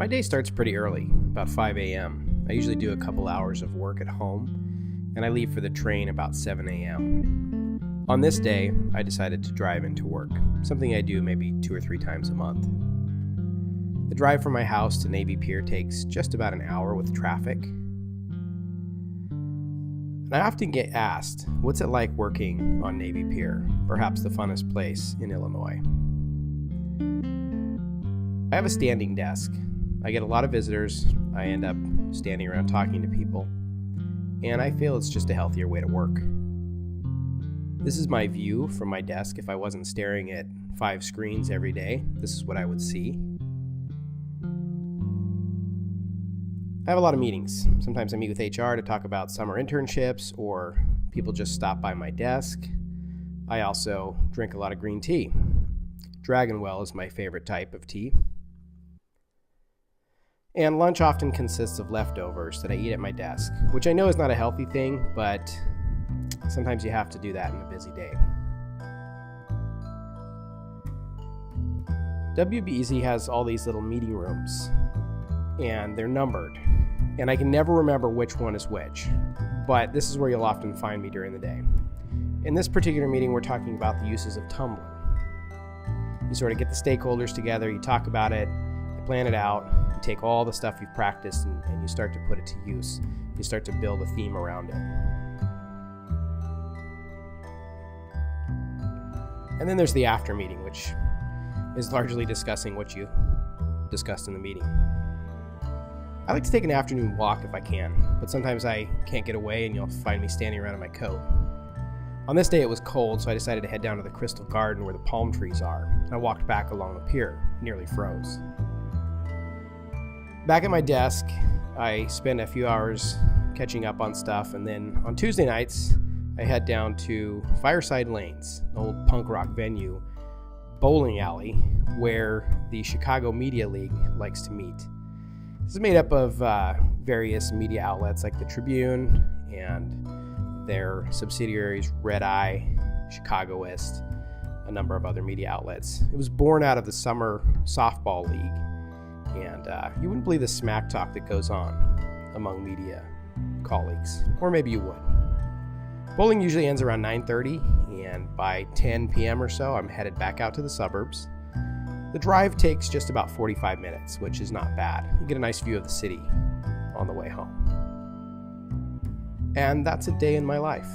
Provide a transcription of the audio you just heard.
My day starts pretty early, about 5 a.m. I usually do a couple hours of work at home, and I leave for the train about 7 a.m. On this day, I decided to drive into work, something I do maybe 2 or 3 times a month. The drive from my house to Navy Pier takes just about an hour with traffic. And I often get asked, what's it like working on Navy Pier, perhaps the funnest place in Illinois? I have a standing desk. I get a lot of visitors. I end up standing around talking to people, and I feel it's just a healthier way to work. This is my view from my desk. If I wasn't staring at 5 screens every day, this is what I would see. I have a lot of meetings. Sometimes I meet with HR to talk about summer internships, or people just stop by my desk. I also drink a lot of green tea. Dragonwell is my favorite type of tea. And lunch often consists of leftovers that I eat at my desk, which I know is not a healthy thing, but sometimes you have to do that in a busy day. WBEZ has all these little meeting rooms, and they're numbered, and I can never remember which one is which, but this is where you'll often find me during the day. In this particular meeting, we're talking about the uses of tumbling. You sort of get the stakeholders together, you talk about it, you plan it out, you take all the stuff you've practiced and you start to put it to use. You start to build a theme around it. And then there's the after meeting, which is largely discussing what you discussed in the meeting. I like to take an afternoon walk if I can, but sometimes I can't get away and you'll find me standing around in my coat. On this day it was cold, so I decided to head down to the Crystal Garden where the palm trees are. I walked back along the pier, nearly froze. Back at my desk, I spend a few hours catching up on stuff, and then on Tuesday nights, I head down to Fireside Lanes, an old punk rock venue, bowling alley, where the Chicago Media League likes to meet. This is made up of various media outlets like the Tribune and their subsidiaries Red Eye, Chicagoist, a number of other media outlets. It was born out of the Summer Softball League, and you wouldn't believe the smack talk that goes on among media colleagues, or maybe you would. Bowling usually ends around 9:30, and by 10 p.m. or so, I'm headed back out to the suburbs. The drive takes just about 45 minutes, which is not bad. You get a nice view of the city on the way home. And that's a day in my life.